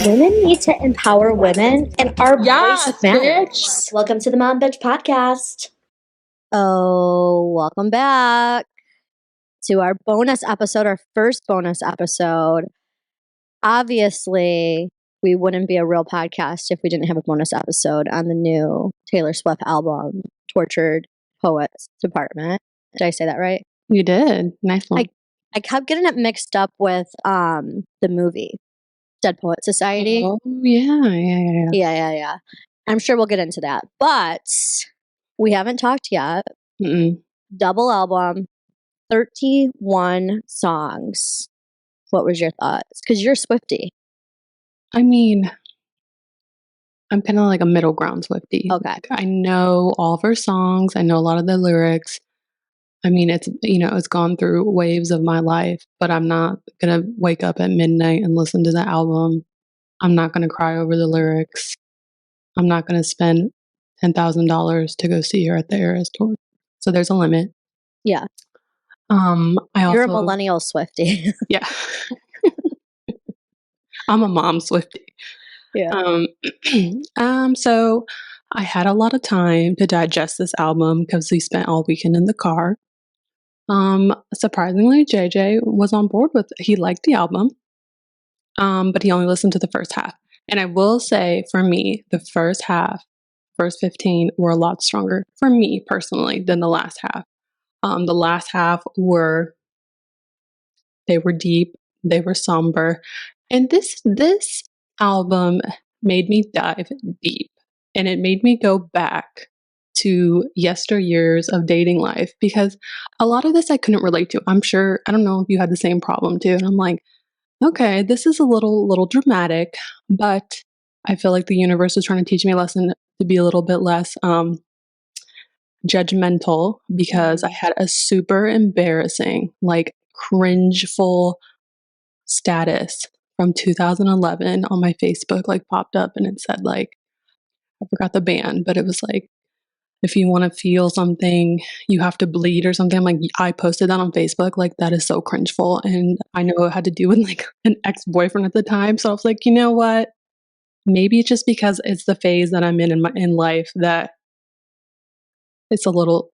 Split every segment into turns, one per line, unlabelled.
Women need to empower women, and our voice matters.
Bitch.
Welcome to the Mom Bitch Podcast.
Oh, welcome back to our bonus episode, our first bonus episode. Obviously, we wouldn't be a real podcast if we didn't have a bonus episode on the new Taylor Swift album, Tortured Poets Department. Did I say that right?
You did. Nice one.
I kept getting it mixed up with the movie, Dead Poet Society.
Oh, yeah.
Yeah. I'm sure we'll get into that. But we haven't talked yet. Double album, 31 songs. What was your thoughts? Because you're a Swiftie.
I mean, I'm kind of like a middle ground Swiftie.
Okay.
Like, I know all of her songs. I know a lot of the lyrics. I mean, it's gone through waves of my life, but I'm not going to wake up at midnight and listen to the album. I'm not going to cry over the lyrics. I'm not going to spend $10,000 to go see her at the Eras tour. So there's a limit.
Yeah. You're a millennial Swiftie.
Yeah. I'm a mom Swiftie.
Yeah.
So I had a lot of time to digest this album because we spent all weekend in the car. Surprisingly, JJ was on board with it. He liked the album, but he only listened to the first half. And I will say, for me, the first 15 were a lot stronger for me personally than the last half. The last half were deep, they were somber, and this album made me dive deep, and it made me go back to yesteryears of dating life, because a lot of this I couldn't relate to. I'm sure, I don't know if you had the same problem too, and I'm like, okay, this is a little dramatic, but I feel like the universe is trying to teach me a lesson to be a little bit less judgmental, because I had a super embarrassing, like cringeful status from 2011 on my Facebook, like popped up, and it said, like, I forgot the band, but it was like, if you want to feel something, you have to bleed or something. I'm like, I posted that on Facebook. Like, that is so cringeful. And I know it had to do with like an ex-boyfriend at the time. So I was like, you know what? Maybe it's just because it's the phase that I'm in life that it's a little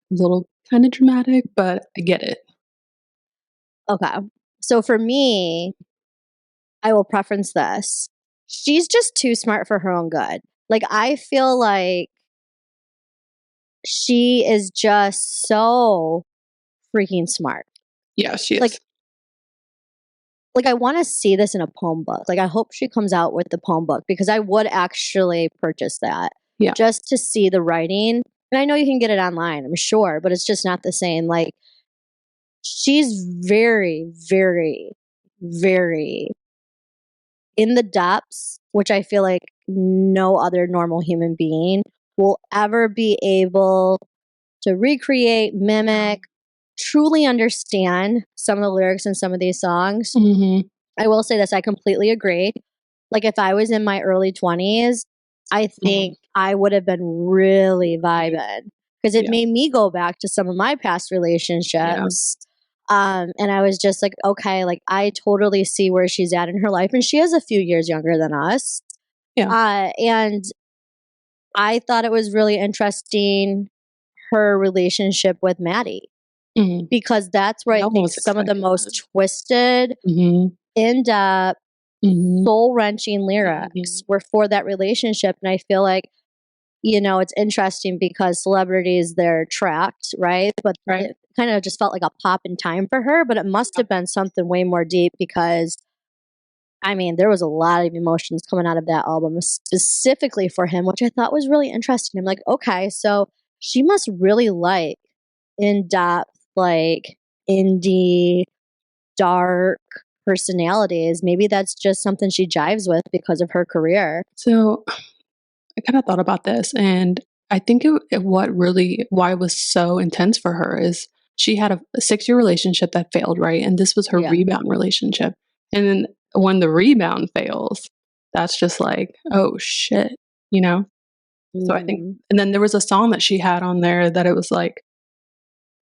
kind of dramatic, but I get it.
Okay. So for me, I will preference this. She's just too smart for her own good. Like, I feel like she is just so freaking smart.
Yeah, she is.
Like I want to see this in a poem book. Like, I hope she comes out with the poem book, because I would actually purchase that.
Yeah.
Just to see the writing. And I know you can get it online, I'm sure, but it's just not the same. Like, she's very, very, very in the depths, which I feel like no other normal human being will ever be able to recreate, mimic, truly understand some of the lyrics in some of these songs. I will say this, I completely agree. Like, if I was in my early 20s, I think I would have been really vibing, because it made me go back to some of my past relationships. And I was just like, okay, like, I totally see where she's at in her life. And she is a few years younger than us.
Yeah.
And I thought it was really interesting, her relationship with Maddie, because that's where I think some of the most twisted, in-depth, soul-wrenching lyrics were for that relationship. And I feel like, it's interesting because celebrities, they're tracked, right? But it kind of just felt like a pop in time for her, but it must have been something way more deep, because I mean, there was a lot of emotions coming out of that album specifically for him, which I thought was really interesting. I'm like, okay, so she must really like in-depth, like indie, dark personalities. Maybe that's just something she jives with because of her career.
So I kind of thought about this, and I think why it was so intense for her is she had a 6-year relationship that failed, right? And this was her rebound relationship. And then when the rebound fails, that's just like, oh shit, So I think, and then there was a song that she had on there that it was like,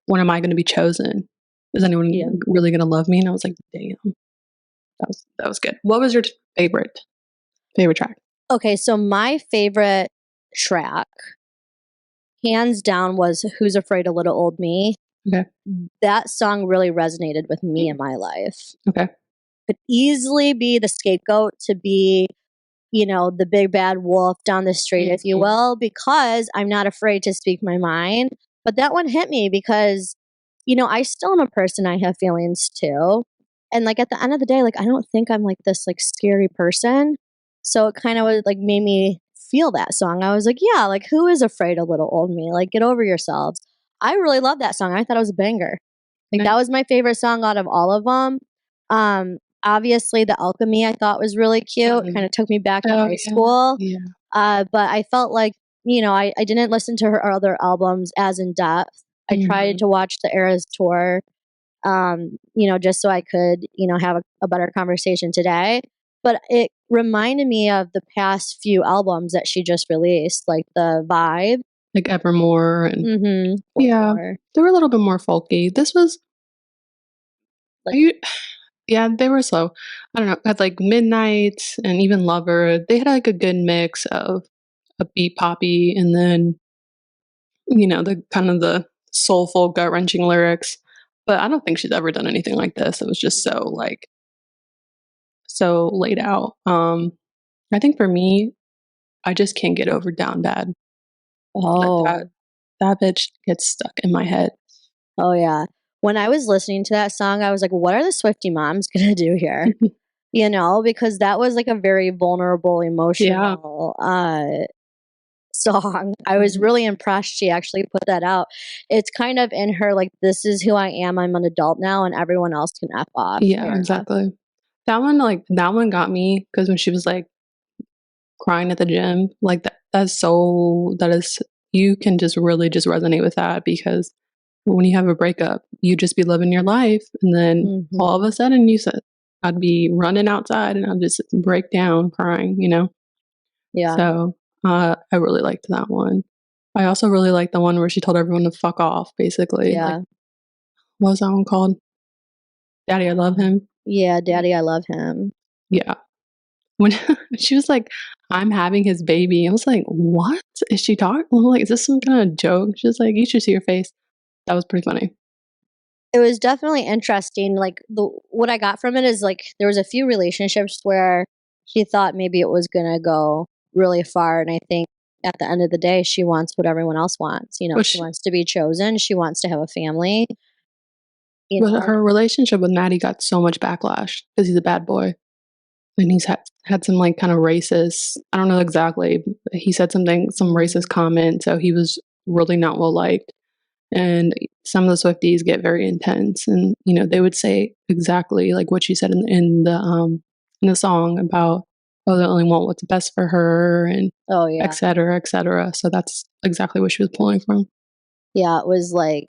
when am I going to be chosen? Is anyone really going to love me? And I was like, damn, that was good. What was your favorite? Favorite track?
Okay, so my favorite track, hands down, was Who's Afraid of Little Old Me.
Okay.
That song really resonated with me in my life.
Okay.
Could easily be the scapegoat to be, the big bad wolf down the street, if you will, because I'm not afraid to speak my mind. But that one hit me because, I still am a person. I have feelings too. And like at the end of the day, like I don't think I'm like this like scary person. So it kind of was like made me feel that song. I was like, yeah, like who is afraid of little old me? Like get over yourselves. I really love that song. I thought it was a banger. Like that was my favorite song out of all of them. Obviously, The Alchemy I thought was really cute. Kind of took me back to high school.
Yeah.
But I felt like, I didn't listen to her other albums as in depth. I tried to watch the Eras tour, just so I could, have a better conversation today. But it reminded me of the past few albums that she just released, like the Vibe.
Like Evermore. And yeah, they were a little bit more folky. This was... Yeah, they were slow. I don't know. Had like Midnight and even Lover. They had like a good mix of upbeat poppy and then, the kind of the soulful, gut wrenching lyrics. But I don't think she's ever done anything like this. It was just so laid out. I think for me, I just can't get over Down Bad.
Oh,
that bitch gets stuck in my head.
Oh yeah. When I was listening to that song, I was like, what are the Swiftie moms going to do here? Because that was like a very vulnerable, emotional song. I was really impressed she actually put that out. It's kind of in her, like, this is who I am. I'm an adult now and everyone else can F off.
Yeah, exactly. That one got me because when she was like crying at the gym, like you can just really just resonate with that because when you have a breakup, you just be living your life. And then all of a sudden I'd be running outside and I'd just break down crying,
Yeah.
So I really liked that one. I also really liked the one where she told everyone to fuck off, basically.
Yeah.
What was that one called? Daddy, I Love Him.
Yeah, Daddy, I Love Him.
Yeah. When she was like, I'm having his baby. I was like, what is she talking? I'm like, is this some kind of joke? She was like, you should see your face. That was pretty funny.
It was definitely interesting. Like what I got from it is like there was a few relationships where she thought maybe it was going to go really far. And I think at the end of the day, she wants what everyone else wants. She wants to be chosen. She wants to have a family.
Her relationship with Maddie got so much backlash because he's a bad boy. And he's had some like kind of racist, I don't know exactly, but he said some racist comment. So he was really not well liked. And some of the Swifties get very intense, and they would say exactly like what she said in the song about, oh, they only want what's best for her, and et cetera, et cetera. So that's exactly what she was pulling from.
Yeah, it was like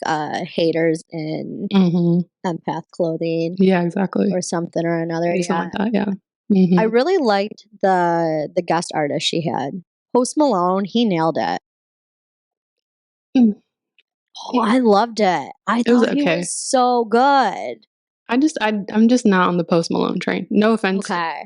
haters in empath clothing.
Yeah, exactly.
Or something or another.
Something like that. Yeah.
I really liked the guest artist she had. Post Malone, he nailed it. Oh, I loved it. I thought he was so good.
I'm just not on the Post Malone train. No offense.
Okay.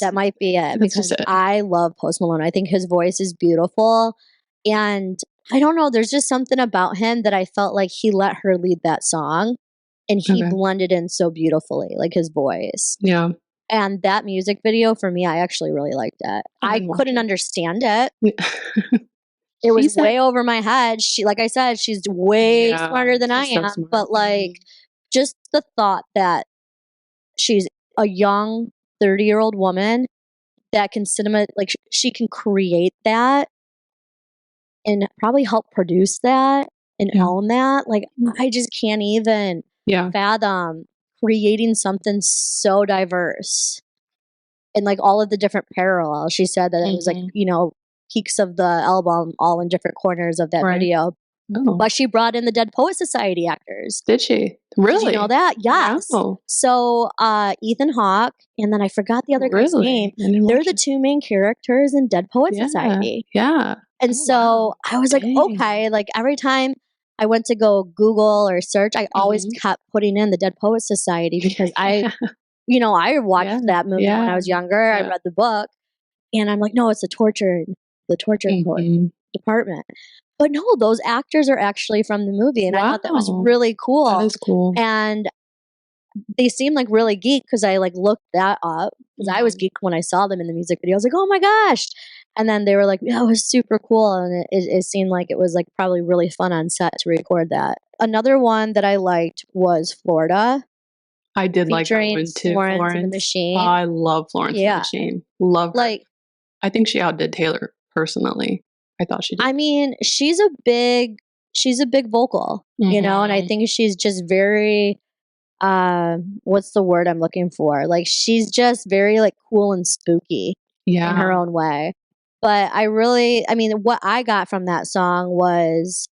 That
might be it because I love Post Malone. I think his voice is beautiful. And I don't know, there's just something about him that I felt like he let her lead that song and he blended in so beautifully, like his voice.
Yeah.
And that music video for me, I actually really liked it. I couldn't understand it. It was way over my head. Like I said, she's way smarter than I am. So but like, just the thought that she's a young 30-year-old woman that can like she can create that and probably help produce that and own that. Like, I just can't even fathom creating something so diverse and like all of the different parallels. She said that it was like, peaks of the album all in different corners of that video. Oh. But she brought in the Dead Poet Society actors.
Did she? Really?
Did you know that? Yes. Wow. So Ethan Hawke, and then I forgot the other guy's name. They're the two main characters in Dead Poet Society.
Yeah.
And so I was like, okay, like every time I went to go Google or search, I always kept putting in the Dead Poet Society because I watched that movie when I was younger. I read the book. And I'm like, no, it's the torture department. But no, those actors are actually from the movie. And I thought that was really cool.
That is cool.
And they seem like really geek because I like looked that up because I was geek when I saw them in the music video. I was like, oh my gosh. And then they were like, yeah, it was super cool. And it seemed like it was like probably really fun on set to record that. Another one that I liked was Florida.
I did like that one too.
Florence and the Machine.
Oh, I love Florence and the Machine. Love her.
Like,
I think she outdid Taylor personally. I thought she did.
I mean, she's a big vocal, you know, and I think she's just very what's the word I'm looking for? Like she's just very like cool and spooky in her own way. But what I got from that song was,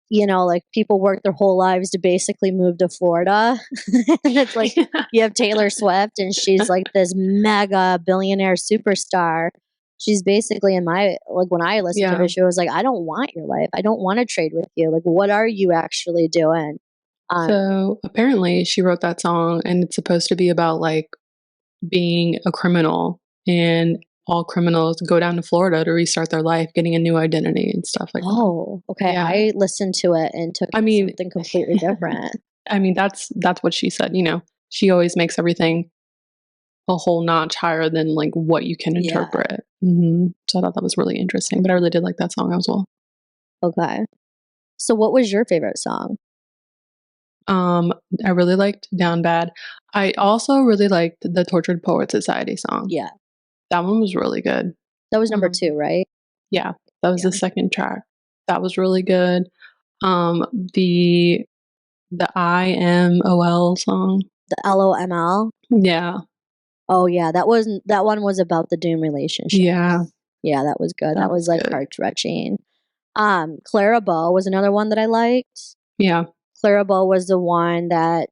you know, like people work their whole lives to basically move to Florida. And it's like you have Taylor Swift and she's like this mega billionaire superstar. She's basically when I listened to her, she was like, I don't want your life. I don't want to trade with you. Like, what are you actually doing?
So apparently she wrote that song and it's supposed to be about like being a criminal and all criminals go down to Florida to restart their life, getting a new identity and stuff like that.
Oh, okay. Yeah. I listened to it and took something completely different.
I mean, that's what she said. You know, she always makes everything a whole notch higher than like what you can interpret. So I thought that was really interesting, but I really did like that song as well.
Okay. So what was your favorite song?
I really liked Down Bad. I also really liked the Tortured Poet Society song.
Yeah.
That one was really good.
That was number 2, right?
Yeah. That was the second track. That was really good. The IMOL song.
The LOML?
Yeah.
Oh yeah, that one was about the Doom relationship.
Yeah.
Yeah, that was good. That was like heart-wrenching. Clara Bow was another one that I liked.
Yeah.
Clara Bow was the one that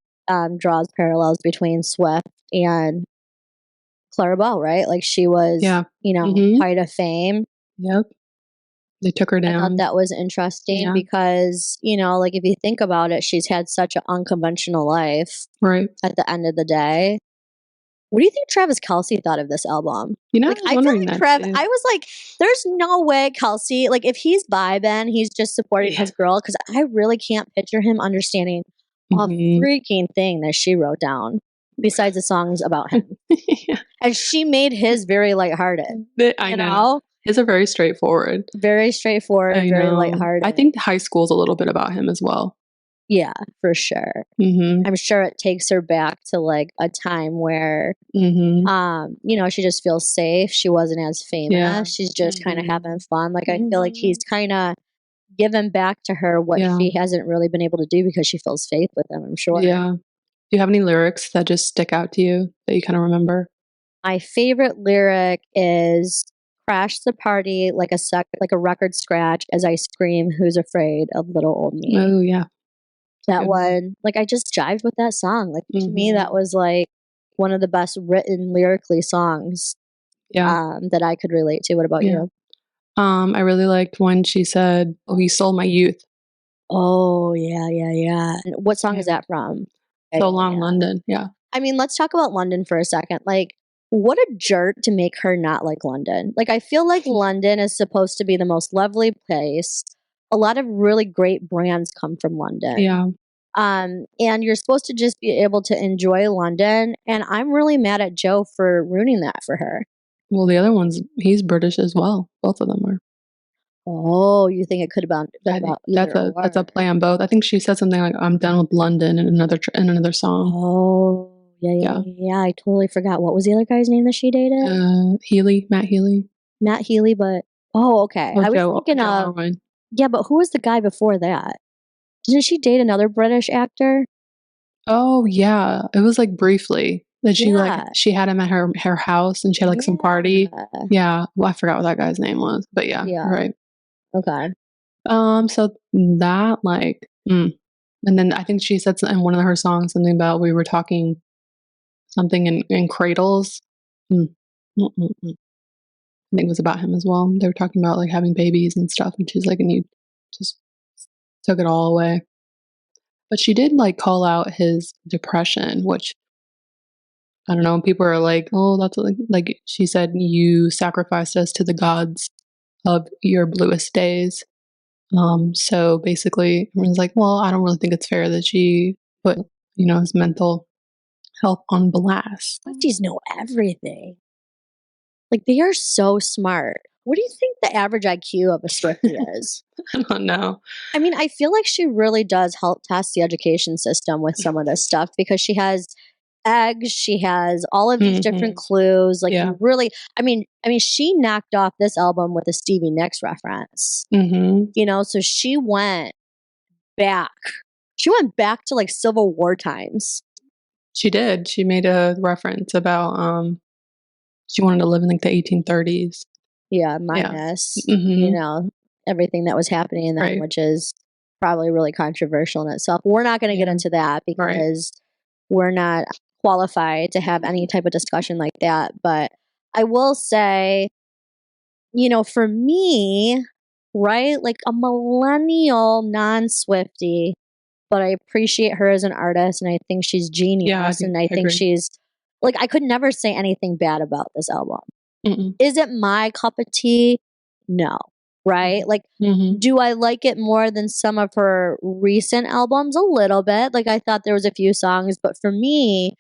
draws parallels between Swift and Clara Bow, right? Like she was, you know, height of fame.
Yep. They took her down.
I thought that was interesting because, you know, like if you think about it, she's had such an unconventional life.
Right.
At the end of the day. What do you think Travis Kelce thought of this album?
You know,
like, I feel like I was like, there's no way Kelce, like if he's vibing, he's just supporting his girl because I really can't picture him understanding a freaking thing that she wrote down besides the songs about him. And she made his very lighthearted.
I know. His are very straightforward.
Very straightforward, very lighthearted.
I think high school's a little bit about him as well.
Yeah, for sure. I'm sure it takes her back to like a time where, you know, she just feels safe. She wasn't as famous. Yeah. She's just kind of having fun. Like, I feel like he's kind of given back to her what she hasn't really been able to do because she feels faith with him, I'm sure.
Yeah. Do you have any lyrics that just stick out to you that you kind of remember? My
favorite lyric is crash the party like a record scratch as I scream, who's afraid of little old me.
Oh, yeah.
That one, like I just jived with that song. Like to me, that was like one of the best written lyrically songs that I could relate to. What about you?
I really liked when she said, "Oh, he stole my youth."
Oh, yeah. And what song is that from?
So Long London. Yeah.
I mean, let's talk about London for a second. Like, what a jerk to make her not like London. Like, I feel like London is supposed to be the most lovely place. A lot of really great brands come from London.
Yeah.
And you're supposed to just be able to enjoy London. And I'm really mad at Joe for ruining that for her.
Well, the other one's, he's British as well. Both of them are.
Oh, you think it could have been about
that's a play on both. I think she said something like, I'm done with London in another song.
Oh, yeah. I totally forgot. What was the other guy's name that she dated?
Matt Healy.
Matt Healy, but, okay. I was thinking of, yeah, but who was the guy before that? Didn't she date another British actor?
Oh, yeah. It was like briefly that she had him at her house and she had like some party. Yeah. Well, I forgot what that guy's name was, but yeah. Right.
Okay.
So that and then I think she said in one of her songs something about we were talking something in cradles. I think it was about him as well. They were talking about like having babies and stuff, and she's like, and you just took it all away. But she did like call out his depression, which I don't know. People are like, oh, that's like she said, you sacrificed us to the gods of your bluest days. So basically, everyone's like, well, I don't really think it's fair that she put, his mental health on blast.
Swifties know everything. Like, they are so smart. What do you think the average IQ of a Swiftie is?
I don't know.
I mean, I feel like she really does help test the education system with some of this stuff because she has eggs, she has all of these different clues. Like, really, I mean, she knocked off this album with a Stevie Nicks reference. So she went back. She went back to like Civil War times.
She did. She made a reference about she wanted to live in like the 1830s.
Yeah, minus everything that was happening in that, which is probably really controversial in itself. We're not going to get into that because we're not qualified to have any type of discussion like that. But I will say, for me, right, like a millennial non-Swiftie, but I appreciate her as an artist and I think she's genius. Yeah, I think she's like, I could never say anything bad about this album. Is it my cup of tea? No. Right? Like, do I like it more than some of her recent albums? A little bit. Like, I thought there was a few songs, but for me,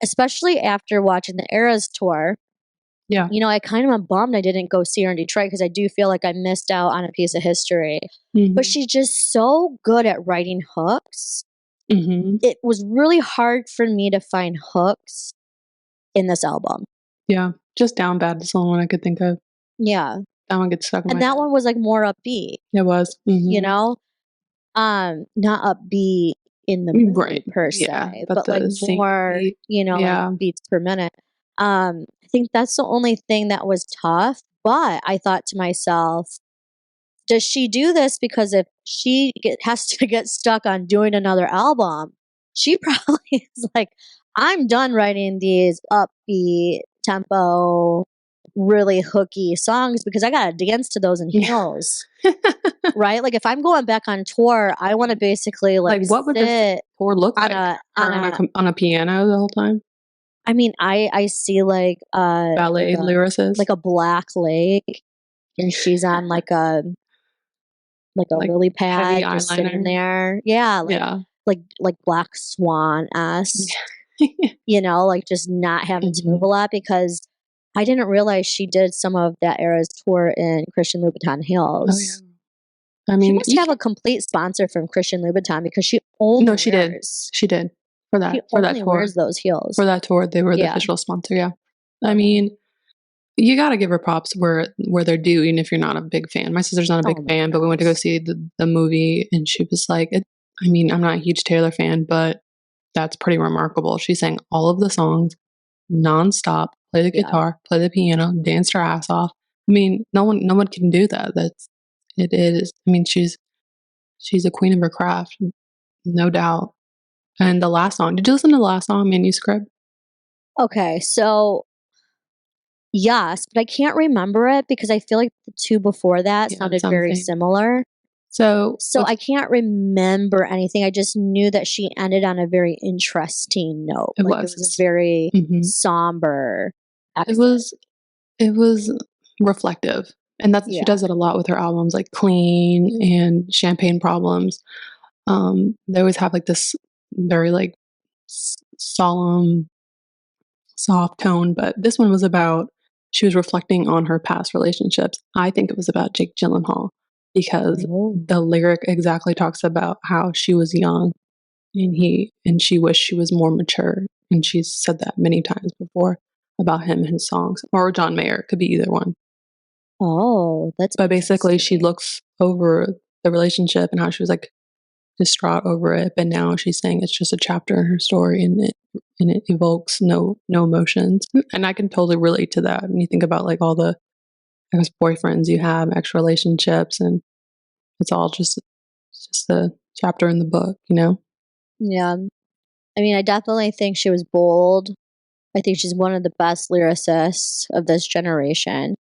especially after watching the Eras tour, I kind of am bummed I didn't go see her in Detroit because I do feel like I missed out on a piece of history. But she's just so good at writing hooks. It was really hard for me to find hooks in this album.
Yeah, just Down Bad is the only one I could think of.
Yeah.
That one gets stuck in my
head. That one was like more upbeat.
It was.
Not upbeat in the movie per se, but like more, like beats per minute. I think that's the only thing that was tough, but I thought to myself, does she do this because if she has to get stuck on doing another album, she probably is like, I'm done writing these upbeat tempo, really hooky songs because I got to dance to those in heels. Right? Like, if I'm going back on tour, I want to basically like
what would this tour look like? On a piano the whole time?
I mean, I see like
ballet lyricist,
like a black lake, and she's on like a lily pad just sitting there. Yeah, like Black Swan-esque. Like just not having to move a lot because I didn't realize she did some of that era's tour in Christian Louboutin heels. Oh, yeah. I mean, she must have a complete sponsor from Christian Louboutin because she only
She did for that tour.
Wears those heels
for that tour. They were the official sponsor. Yeah, I mean, you got to give her props where they're due, even if you're not a big fan. My sister's not a big fan, but we went to go see the movie, and she was like, I mean, I'm not a huge Taylor fan, but that's pretty remarkable. She sang all of the songs nonstop, play the guitar, play the piano, danced her ass off. I mean, no one can do that. It is. I mean, she's a queen of her craft, no doubt. And the last song, did you listen to the last song, Manuscript?
Okay, so yes, but I can't remember it because I feel like the two before that sounded very similar. So I can't remember anything. I just knew that she ended on a very interesting note. It was a very somber exit.
It was reflective. And that's she does it a lot with her albums, like Clean and Champagne Problems. They always have like this very like solemn, soft tone, but this one was about, she was reflecting on her past relationships. I think it was about Jake Gyllenhaal because the lyric exactly talks about how she was young and she wished she was more mature. And she's said that many times before about him and his songs, or John Mayer. It could be either one.
Oh,
but basically she looks over the relationship and how she was like distraught over it, but now she's saying it's just a chapter in her story and it evokes no emotions. And I can totally relate to that. And you think about like all the ex-boyfriends you have, ex-relationships, and it's all just a chapter in the book,
Yeah. I mean, I definitely think she was bold. I think she's one of the best lyricists of this generation.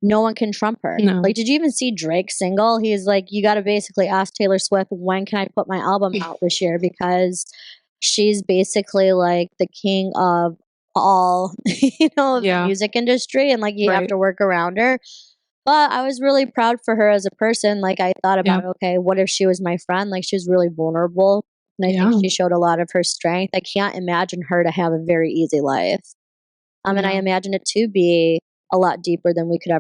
No one can trump her.
No.
Like, did you even see Drake's single? He's like, you got to basically ask Taylor Swift, when can I put my album out this year? Because she's basically like the king of all, the music industry, and like you have to work around her. But I was really proud for her as a person. Like I thought about, okay, what if she was my friend? Like she was really vulnerable. And I think she showed a lot of her strength. I can't imagine her to have a very easy life. And I imagine it to be a lot deeper than we could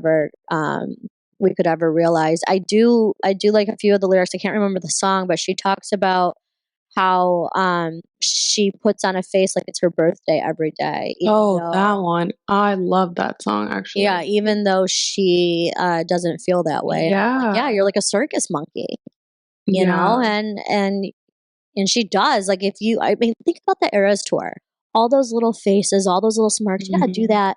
ever realize. I do like a few of the lyrics. I can't remember the song, but she talks about how she puts on a face like it's her birthday every day.
That one. I love that song, actually.
Yeah, even though she doesn't feel that way.
Yeah.
Like, you're like a circus monkey. You know, and she does. Like think about the Eras tour. All those little faces, all those little smirks. You gotta do that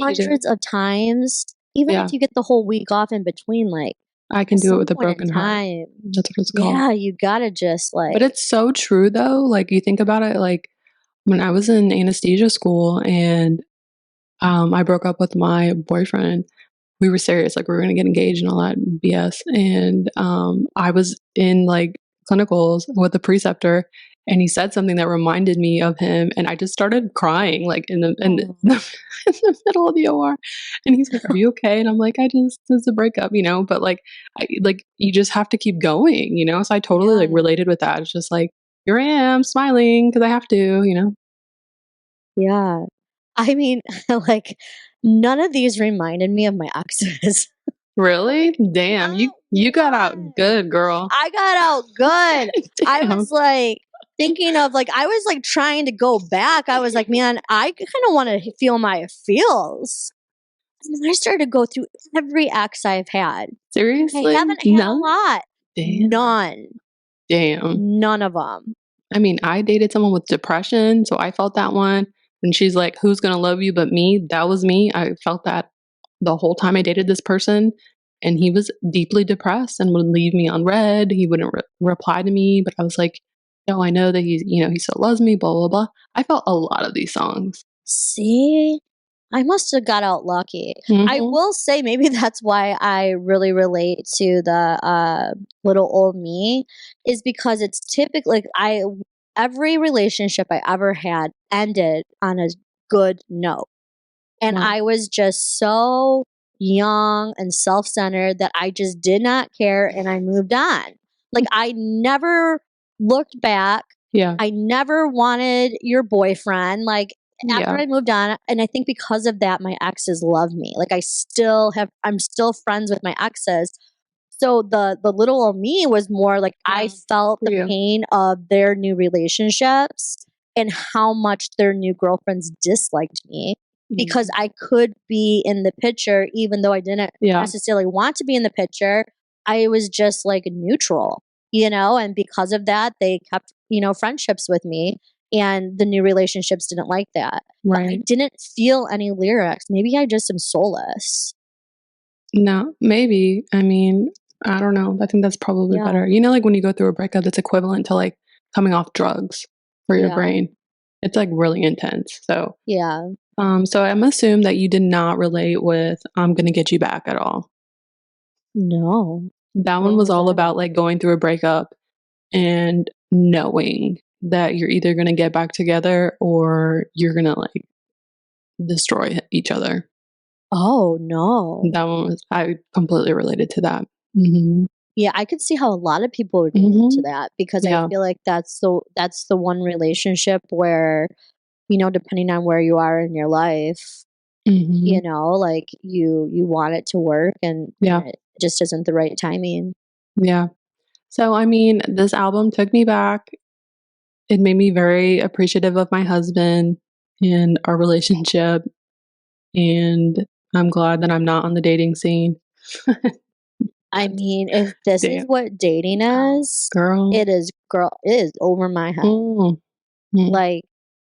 hundreds of times. Even if you get the whole week off in between, like
I can do it with a broken heart. That's what it's called.
Yeah, you gotta just like.
But it's so true though. Like you think about it, like when I was in anesthesia school and I broke up with my boyfriend, we were serious, like we were gonna get engaged and all that BS. And I was in like clinicals with a preceptor, and he said something that reminded me of him, and I just started crying like in the in the middle of the OR. And he's like, "Are you okay?" And I'm like, "It's a breakup, But like, you just have to keep going, So I totally like related with that. It's just like, here I am smiling because I have to,
Yeah, I mean, like none of these reminded me of my exes.
Really? Damn, you got out good, girl.
I got out good. I was like thinking of like I was like trying to go back. I was like, man, I kind of want to feel my feels. And then I started to go through every ex I've had.
Seriously?
I haven't had a lot.
Damn.
None.
Damn.
None of them.
I mean, I dated someone with depression, so I felt that one. And she's like, "Who's gonna love you but me?" That was me. I felt that the whole time I dated this person. And he was deeply depressed and would leave me on red. He wouldn't reply to me, but I was like, no, I know that he still loves me, blah, blah, blah. I felt a lot of these songs.
See, I must have got out lucky. I will say maybe that's why I really relate to the little old me, is because it's typically like every relationship I ever had ended on a good note. And I was just so young and self-centered that I just did not care, and I moved on. Like I never looked back.
Yeah.
I never wanted your boyfriend. Like after I moved on, and I think because of that, my exes love me. Like I'm still friends with my exes. So the little old me was more like I felt the pain of their new relationships and how much their new girlfriends disliked me. Because I could be in the picture, even though I didn't necessarily want to be in the picture. I was just like neutral, and because of that, they kept, friendships with me, and the new relationships didn't like that.
Right.
But I didn't feel any lyrics. Maybe I just am soulless.
No, maybe. I mean, I don't know. I think that's probably better. Like when you go through a breakup, it's equivalent to like coming off drugs for your brain. It's like really intense. So
yeah.
So I'm assume that you did not relate with "I'm Gonna Get You Back" at all.
No.
That one was all about like going through a breakup and knowing that you're either gonna get back together or you're gonna like destroy each other.
Oh no.
That one I completely related to that. Mm-hmm.
Yeah, I could see how a lot of people would relate to that, because I feel like that's the one relationship where, depending on where you are in your life, like you want it to work, and it just isn't the right timing.
Yeah. So, I mean, this album took me back. It made me very appreciative of my husband and our relationship. And I'm glad that I'm not on the dating scene.
I mean, if this is what dating is,
girl,
it is over my head. Like,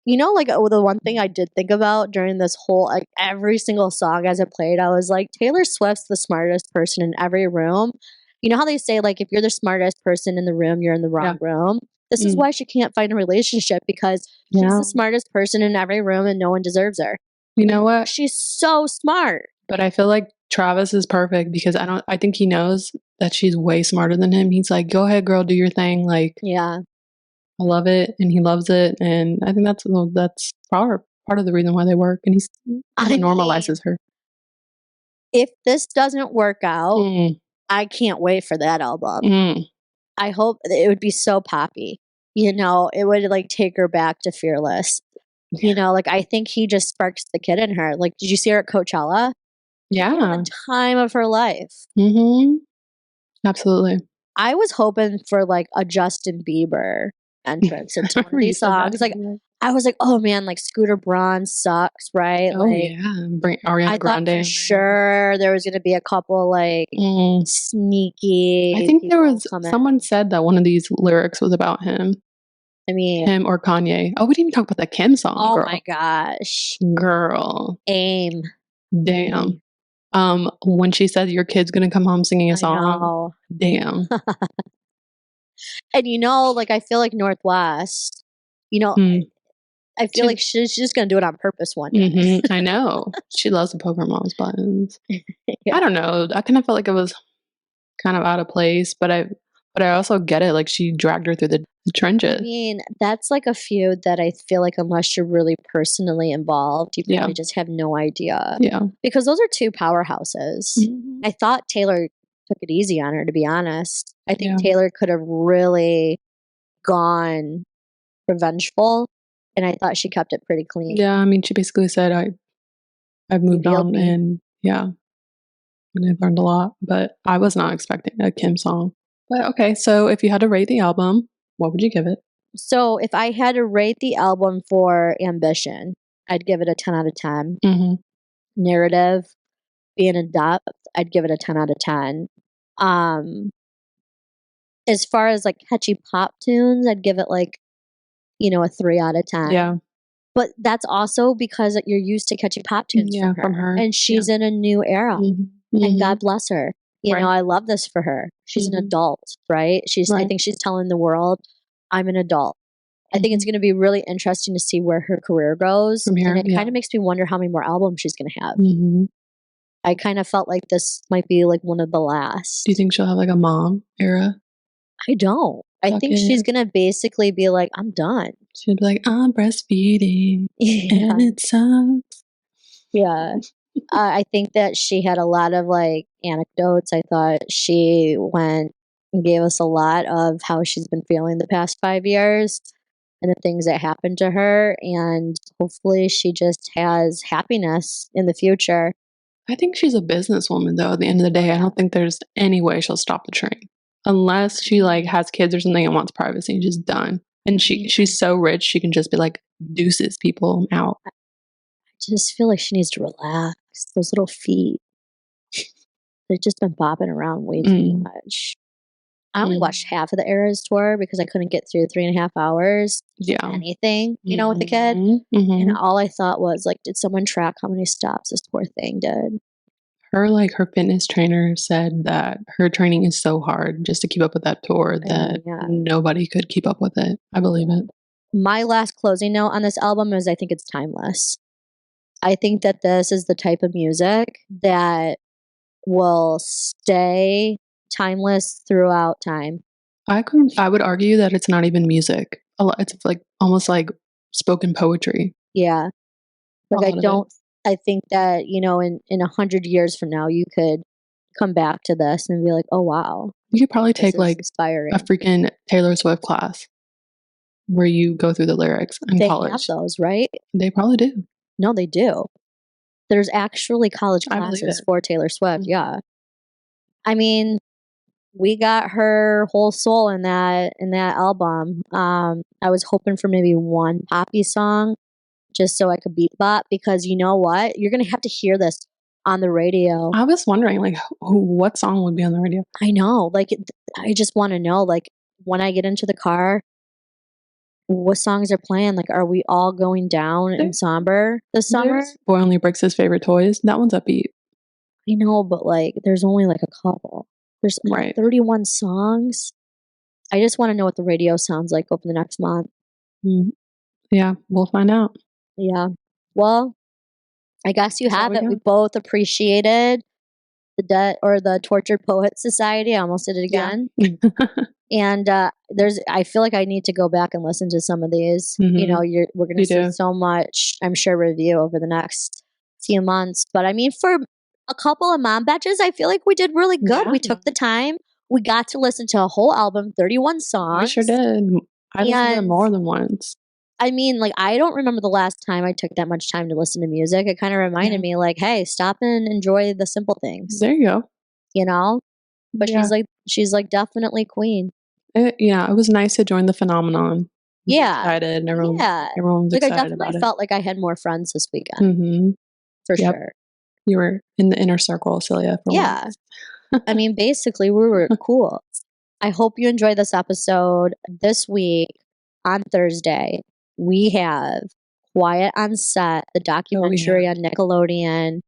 like the one thing I did think about during this whole, like every single song as it played, I was like, Taylor Swift's the smartest person in every room. You know how they say, like, if you're the smartest person in the room, you're in the wrong room? This is why she can't find a relationship, because she's the smartest person in every room and no one deserves her.
You know what?
She's so smart.
But I feel like Travis is perfect because I think he knows that she's way smarter than him. He's like, go ahead, girl, do your thing. Like,
yeah.
I love it, and he loves it, and I think that's part of the reason why they work. And he's normalizes her.
If this doesn't work out, I can't wait for that album. I hope it would be so poppy. You know, it would like take her back to Fearless. You know, like I think he just sparks the kid in her. Like, did you see her at Coachella?
Yeah.
The time of her life.
Absolutely.
I was hoping for like a Justin Bieber entrance into one of these songs. Like, I was like, oh man, like Scooter Braun sucks, right?
Oh
like,
yeah, bring Ariana Grande.
I thought for sure there was going to be a couple like sneaky.
I think there was someone said that one of these lyrics was about him.
I mean,
him or Kanye. Oh, we didn't even talk about that Kim song.
Oh
girl.
my gosh,
girl,
aim.
Damn. When she said your kid's gonna come home singing a song. Damn.
And you know, like I feel like Northwest, you know, I feel like she's just gonna do it on purpose one day.
I know. She loves to poke her mom's buttons. I don't know. I kind of felt like it was kind of out of place, but I also get it. Like she dragged her through the trenches.
I mean, that's like a feud that I feel like unless you're really personally involved, you probably just have no idea.
Yeah.
Because those are two powerhouses. I thought Taylor took it easy on her, to be honest. I think Taylor could have really gone revengeful, and I thought she kept it pretty clean.
Yeah, I mean, she basically said, I've moved on, and and I've learned a lot, but I was not expecting a Kim song. But okay, so if you had to rate the album, what would you give it?
So if I had to rate the album for Ambition, I'd give it a 10 out of 10. Narrative, being in depth, I'd give it a 10 out of 10. As far as like catchy pop tunes, I'd give it like, you know, a 3 out of 10.
Yeah.
But that's also because you're used to catchy pop tunes from her. And she's in a new era. And God bless her. You know, I love this for her. She's an adult, right? I think she's telling the world, I'm an adult. I think it's going to be really interesting to see where her career goes. From here, and it kind of makes me wonder how many more albums she's going to have. I kind of felt like this might be like one of the last.
Do you think she'll have like a mom era?
I don't. I think she's going to basically be like, I'm done.
She'll be like, I'm breastfeeding. And it sucks.
Yeah. I think that she had a lot of like anecdotes. I thought she went and gave us a lot of how she's been feeling the past 5 years and the things that happened to her. And hopefully she just has happiness in the future.
I think she's a businesswoman though. At the end of the day, I don't think there's any way she'll stop the train unless she like has kids or something and wants privacy and just done. And she's so rich, she can just be like, deuces, people, I'm out.
I just feel like she needs to relax. Those little feet, they've just been bobbing around way too much. I only watched half of the Eras tour because I couldn't get through 3.5 hours. Anything, you know, with the kid. And all I thought was like, did someone track how many stops this poor thing did?
Her fitness trainer said that her training is so hard just to keep up with that tour that nobody could keep up with it. I believe it.
My last closing note on this album is I think it's timeless. I think that this is the type of music that will stay timeless throughout time.
I would argue that it's not even music. It's like almost like spoken poetry.
Yeah. Like I think that, you know, in 100 years from now, you could come back to this and be like, oh, wow.
You could probably take like a freaking Taylor Swift class where you go through the lyrics in college.
They have those, right?
They probably do.
No, they do. There's actually college classes for Taylor Swift. Yeah. I mean, we got her whole soul in that album. I was hoping for maybe one poppy song just so I could beat bop, because you know what? You're going to have to hear this on the radio.
I was wondering like what song would be on the radio?
I know. Like I just want to know, like when I get into the car, what songs are playing? Like, are we all going down in somber this summer?
Boy Only Breaks His Favorite Toys. That one's upbeat.
I know, but like, there's only like a couple. There's 31 songs. I just want to know what the radio sounds like over the next month.
Yeah, we'll find out.
Yeah. Well, I guess you have it. We both appreciated the Dead or the Tortured Poet Society. I almost did it again. Yeah. And I feel like I need to go back and listen to some of these. Mm-hmm. We're going to see so much, I'm sure, review over the next few months. But I mean, for a couple of mom batches, I feel like we did really good. Yeah. We took the time. We got to listen to a whole album, 31 songs.
We sure did. I listened to it more than once.
I mean, like, I don't remember the last time I took that much time to listen to music. It kind of reminded me, like, hey, stop and enjoy the simple things.
There you go.
You know? But she's like definitely queen.
It was nice to join the phenomenon.
Yeah.
Excited. Everyone was excited about it.
I definitely felt like I had more friends this weekend. Mm-hmm. For sure.
You were in the inner circle, Celia.
Yeah. I mean, basically, we were cool. I hope you enjoyed this episode. This week, on Thursday, we have Quiet on Set, the documentary on Nickelodeon.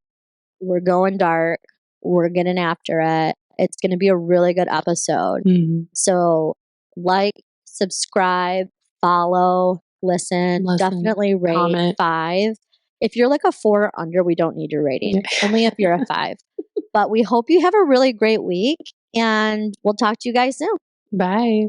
We're going dark. We're getting after it. It's going to be a really good episode. Mm-hmm. So, like, subscribe, follow, listen, definitely rate comment. 5. If you're like a 4 or under, we don't need your rating. Only if you're a 5. But we hope you have a really great week, and we'll talk to you guys soon.
Bye.